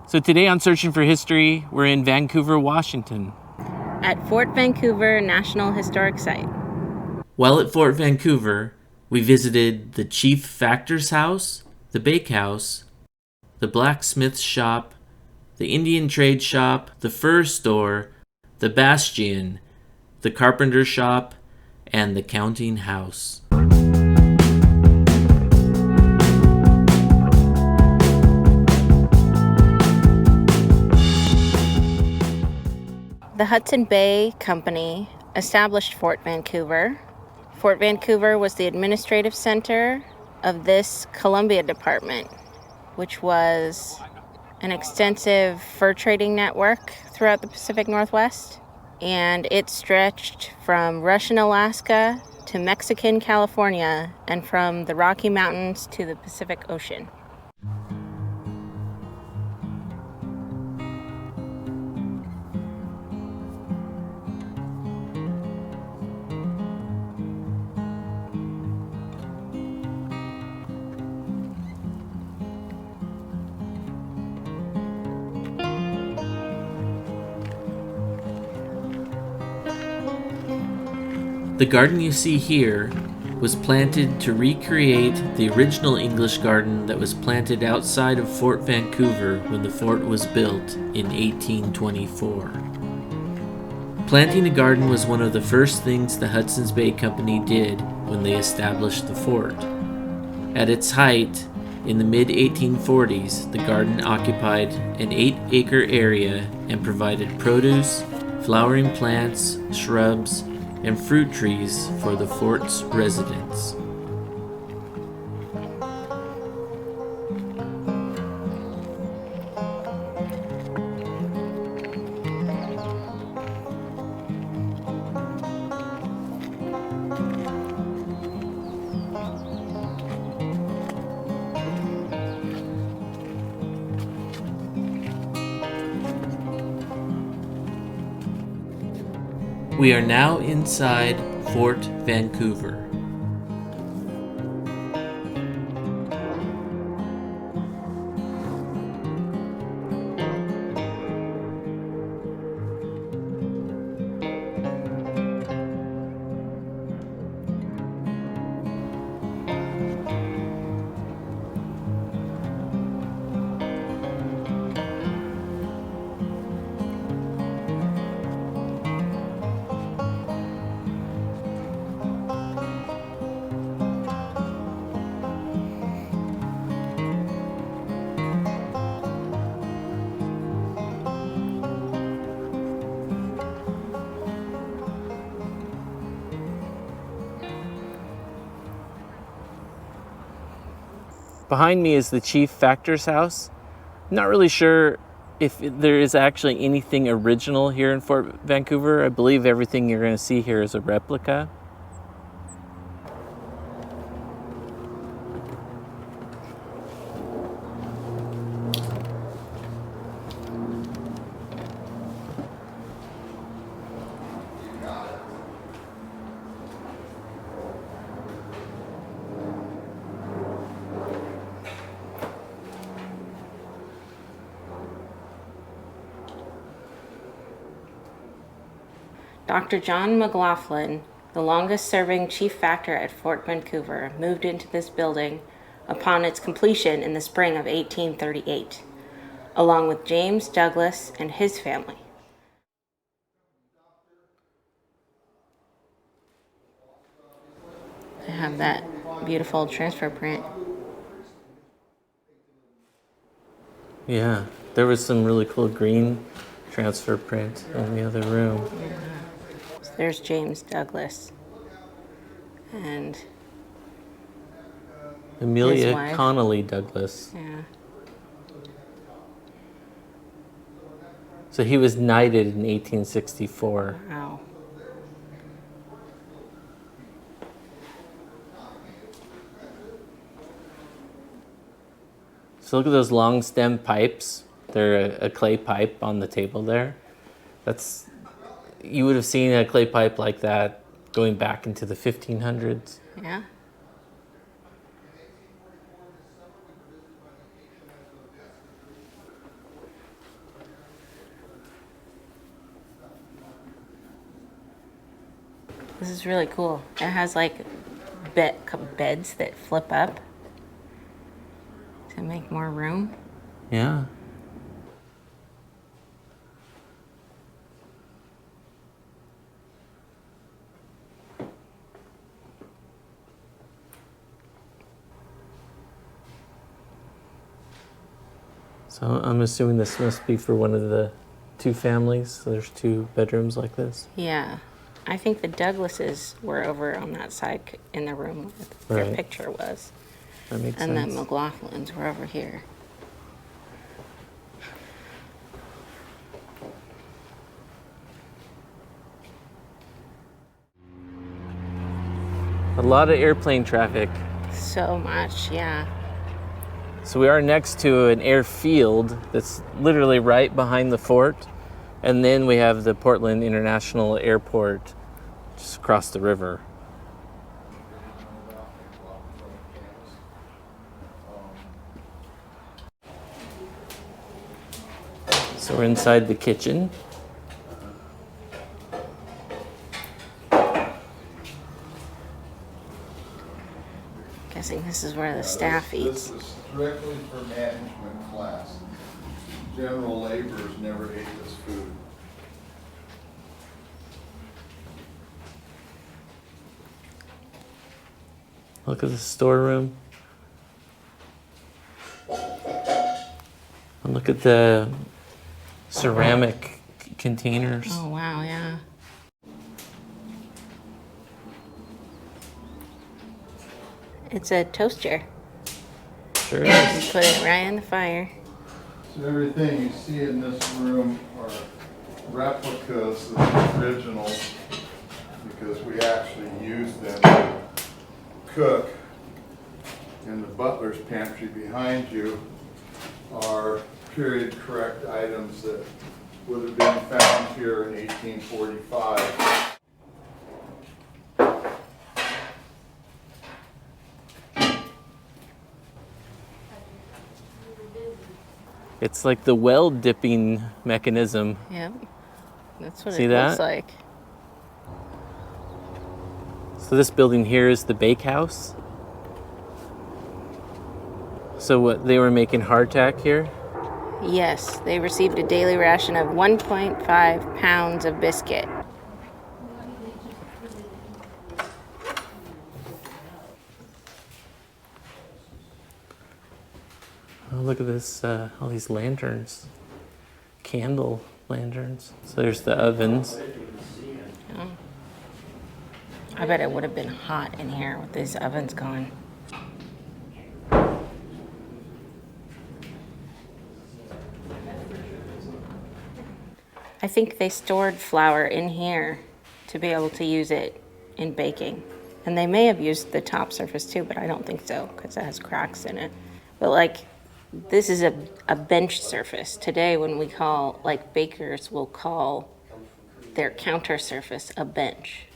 So today on Searching for History, we're in Vancouver, Washington. At Fort Vancouver National Historic Site. While at Fort Vancouver, we visited the Chief Factor's house, the bakehouse, the blacksmith's shop, the Indian trade shop, the fur store, the bastion, the carpenter's shop, and the counting house. The Hudson Bay Company established Fort Vancouver. Fort Vancouver was the administrative center of this Columbia Department, which was an extensive fur trading network throughout the Pacific Northwest, and it stretched from Russian Alaska to Mexican California and from the Rocky Mountains to the Pacific Ocean. The garden you see here was planted to recreate the original English garden that was planted outside of Fort Vancouver when the fort was built in 1824. Planting a garden was one of the first things the Hudson's Bay Company did when they established the fort. At its height, in the mid-1840s, the garden occupied an 8-acre area and provided produce, flowering plants, shrubs, and fruit trees for the fort's residents. We are now inside Fort Vancouver. Behind me is the Chief Factor's house. I'm not really sure if there is actually anything original here in Fort Vancouver. I believe everything you're going to see here is a replica. Dr. John McLaughlin, the longest-serving chief factor at Fort Vancouver, moved into this building upon its completion in the spring of 1838, along with James Douglas and his family. I have that beautiful transfer print. Yeah, there was some really cool green transfer print in the other room. Yeah. So there's James Douglas and Amelia Connolly Douglas. Yeah. So he was knighted in 1864. Wow. So look at those long stem pipes. They're a clay pipe on the table there. You would have seen a clay pipe like that going back into the 1500s. Yeah. This is really cool. It has like beds that flip up to make more room. Yeah. So I'm assuming this must be for one of the two families. So there's two bedrooms like this. Yeah. I think the Douglases were over on that side in the room where their Right. picture was. That makes And sense. the McLaughlins were over here. A lot of airplane traffic. So much, yeah. So we are next to an airfield that's literally right behind the fort. And then we have the Portland International Airport just across the river. So we're inside the kitchen. Guessing this is where the staff eats. This is strictly for management class. General laborers never ate this food. Look at the storeroom. And look at the ceramic containers. Oh, wow, yeah. It's a toaster. Sure You is. put it right in the fire. So everything you see in this room are replicas of the originals because we actually use them to cook. In the butler's pantry behind you are period correct items that would have been found here in 1845. It's like the well dipping mechanism. Yep. That's what See it that? looks like. So this building here is the bakehouse. So what, they were making hardtack here? Yes, they received a daily ration of 1.5 pounds of biscuit. Oh, look at this, all these lanterns. Candle lanterns. So there's the ovens. Oh. I bet it would have been hot in here with these ovens going. I think they stored flour in here to be able to use it in baking. And they may have used the top surface too, but I don't think so because it has cracks in it. But like, this is a bench surface. Today when we call, like bakers will call their counter surface a bench.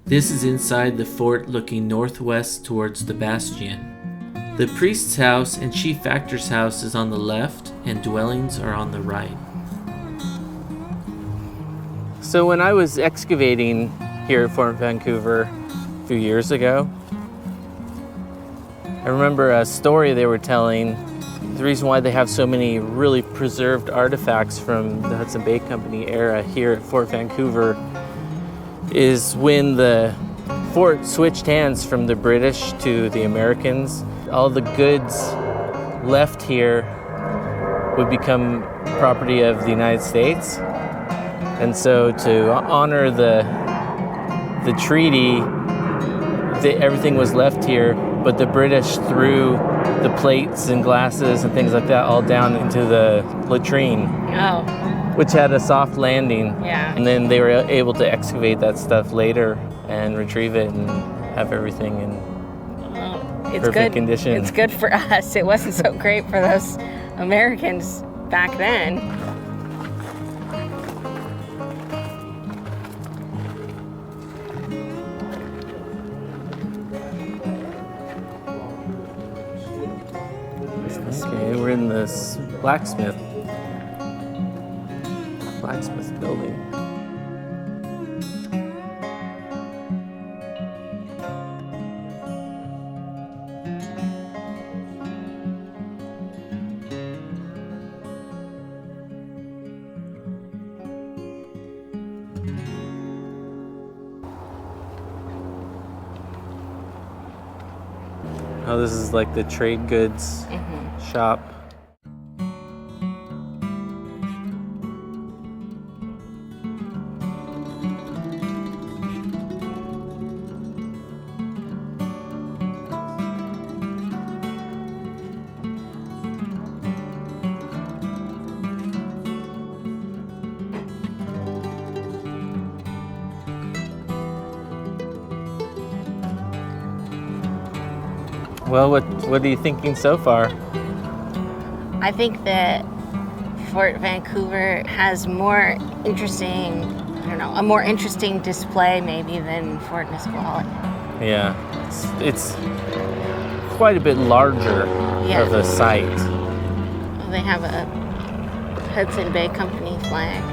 This is inside the fort looking northwest towards the bastion. The priest's house and chief factor's house is on the left and dwellings are on the right. So when I was excavating here at Fort Vancouver a few years ago, I remember a story they were telling. The reason why they have so many really preserved artifacts from the Hudson Bay Company era here at Fort Vancouver is when the fort switched hands from the British to the Americans, all the goods left here would become property of the United States. And so to honor the treaty, everything was left here, but the British threw the plates and glasses and things like that all down into the latrine, Oh, which had a soft landing. yeah. And then they were able to excavate that stuff later and retrieve it and have everything in It's perfect good. condition. It's good for us. It wasn't so great for those Americans back then. Okay, we're in this blacksmith. blacksmith building. Oh, this is like the trade goods shop. Well, what are you thinking so far? I think that Fort Vancouver has more interesting, a more interesting display maybe than Fort Nisqually. Yeah, it's quite a bit larger of a site. They have a Hudson Bay Company flag.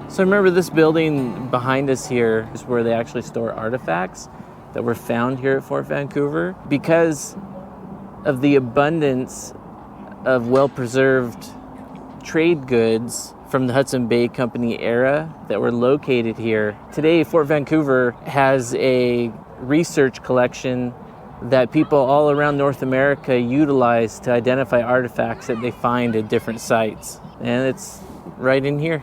So remember, this building behind us here is where they actually store artifacts that were found here at Fort Vancouver. Because of the abundance of well-preserved trade goods from the Hudson Bay Company era that were located here, today Fort Vancouver has a research collection that people all around North America utilize to identify artifacts that they find at different sites. And it's right in here.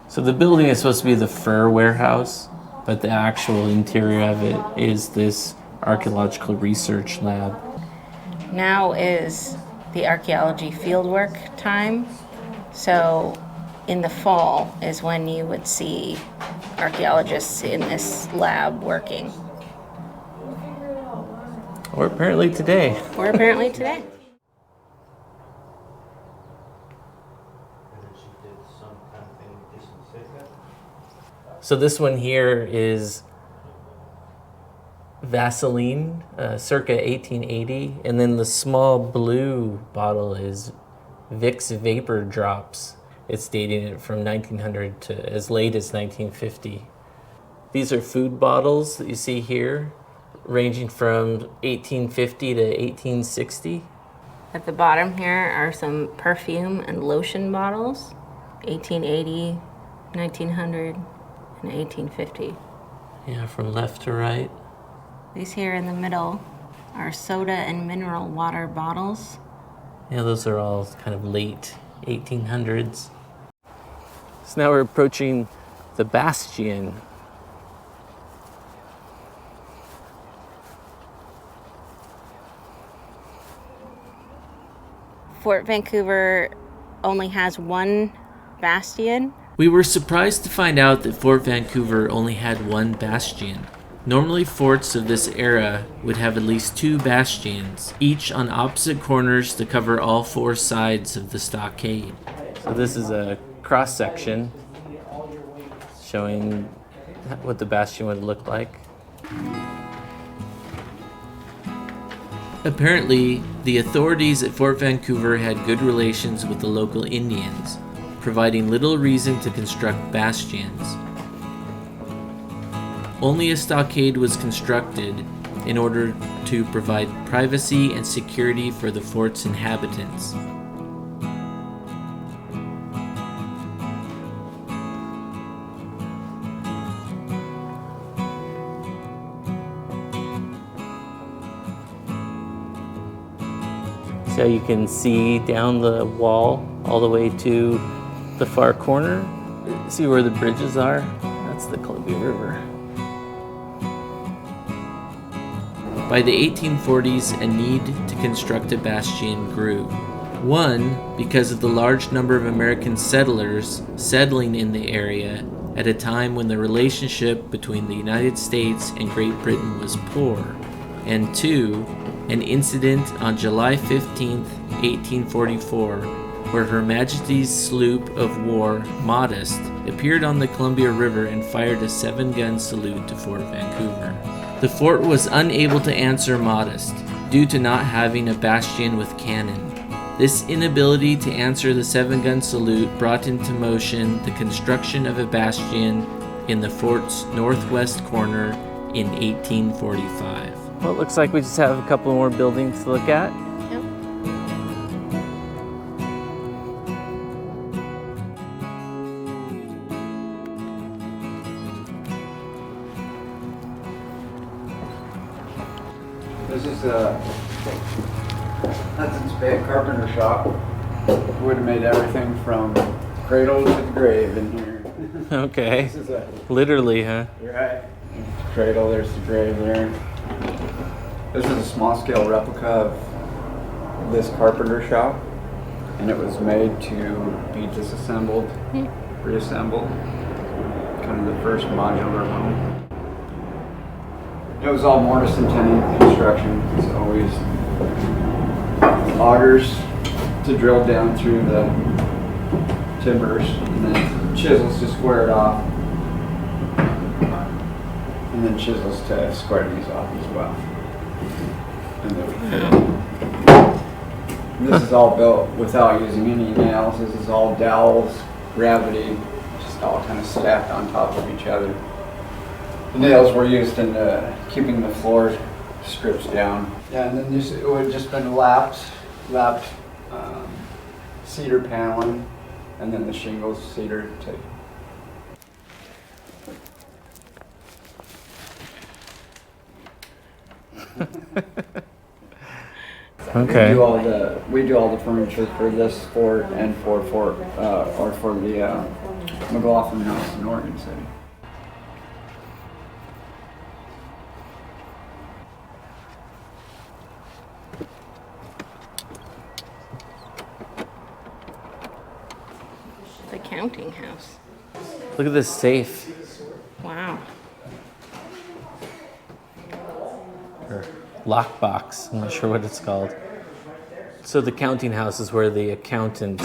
So the building is supposed to be the fur warehouse, but the actual interior of it is this archaeological research lab. Now is the archaeology fieldwork time. So in the fall is when you would see archaeologists in this lab working. Or apparently today. So this one here is Vaseline, circa 1880, and then the small blue bottle is Vicks Vapor Drops. It's dating it from 1900 to as late as 1950. These are food bottles that you see here, ranging from 1850 to 1860. At the bottom here are some perfume and lotion bottles, 1880, 1900, and 1850. Yeah, from left to right. These here in the middle are soda and mineral water bottles. Yeah, those are all kind of late 1800s. So now we're approaching the bastion. Fort Vancouver only has one bastion. We were surprised to find out that Fort Vancouver only had one bastion. Normally forts of this era would have at least two bastions, each on opposite corners to cover all four sides of the stockade. So this is a cross section showing what the bastion would look like. Apparently, the authorities at Fort Vancouver had good relations with the local Indians, providing little reason to construct bastions. Only a stockade was constructed in order to provide privacy and security for the fort's inhabitants. So you can see down the wall all the way to the far corner. See where the bridges are? That's the Columbia River. By the 1840s, a need to construct a bastion grew. One, because of the large number of American settlers settling in the area at a time when the relationship between the United States and Great Britain was poor. And two, an incident on July 15, 1844, where Her Majesty's sloop of war, Modest, appeared on the Columbia River and fired a 7-gun salute to Fort Vancouver. The fort was unable to answer Modest due to not having a bastion with cannon. This inability to answer the 7-gun salute brought into motion the construction of a bastion in the fort's northwest corner in 1845. Well, it looks like we just have a couple more buildings to look at. Yep. This is Hudson's Bay carpenter shop. Would have made everything from cradle to the grave in here. Okay. This is a Literally, huh? right cradle. There's the grave there. This is a small-scale replica of this carpenter shop, and it was made to be disassembled, reassembled. Kind of the first modular home. It was all mortise and tenon construction. It's always augers to drill down through the timbers, and then chisels to square it off, and then chisels to square these off as well. And this is all built without using any nails. This is all dowels, gravity, just all kind of stacked on top of each other. The nails were used in keeping the floor strips down. Yeah, and then it would have just been lapped cedar paneling, and then the shingles cedar tape. Okay. We do all the furniture for this fort and for the McLaughlin House in Oregon City. The counting house. Look at this safe. Wow. Or lockbox. I'm not sure what it's called. So the counting house is where the accountants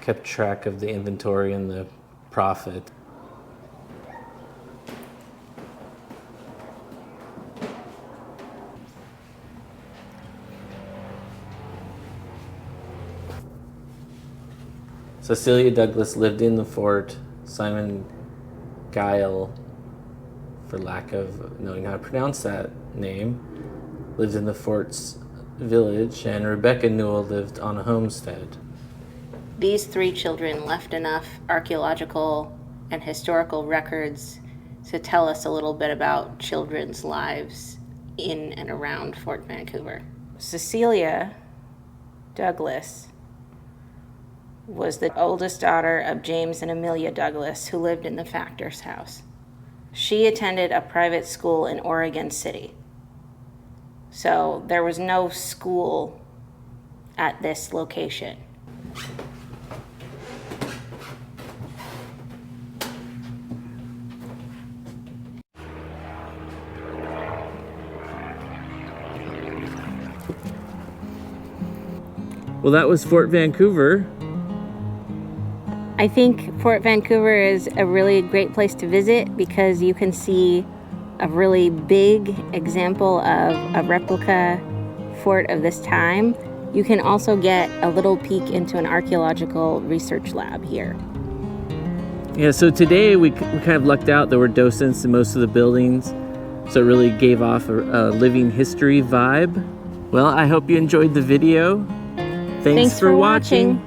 kept track of the inventory and the profit. Cecilia Douglas lived in the fort. Simon Guile, for lack of knowing how to pronounce that name, lived in the fort's village, and Rebecca Newell lived on a homestead. These 3 children left enough archaeological and historical records to tell us a little bit about children's lives in and around Fort Vancouver. Cecilia Douglas was the oldest daughter of James and Amelia Douglas, who lived in the factor's house. She attended a private school in Oregon City. So there was no school at this location. Well, that was Fort Vancouver. I think Fort Vancouver is a really great place to visit because you can see a really big example of a replica fort of this time. You can also get a little peek into an archaeological research lab here. Yeah, so today we kind of lucked out. There were docents in most of the buildings, so it really gave off a living history vibe. Well, I hope you enjoyed the video. Thanks for watching.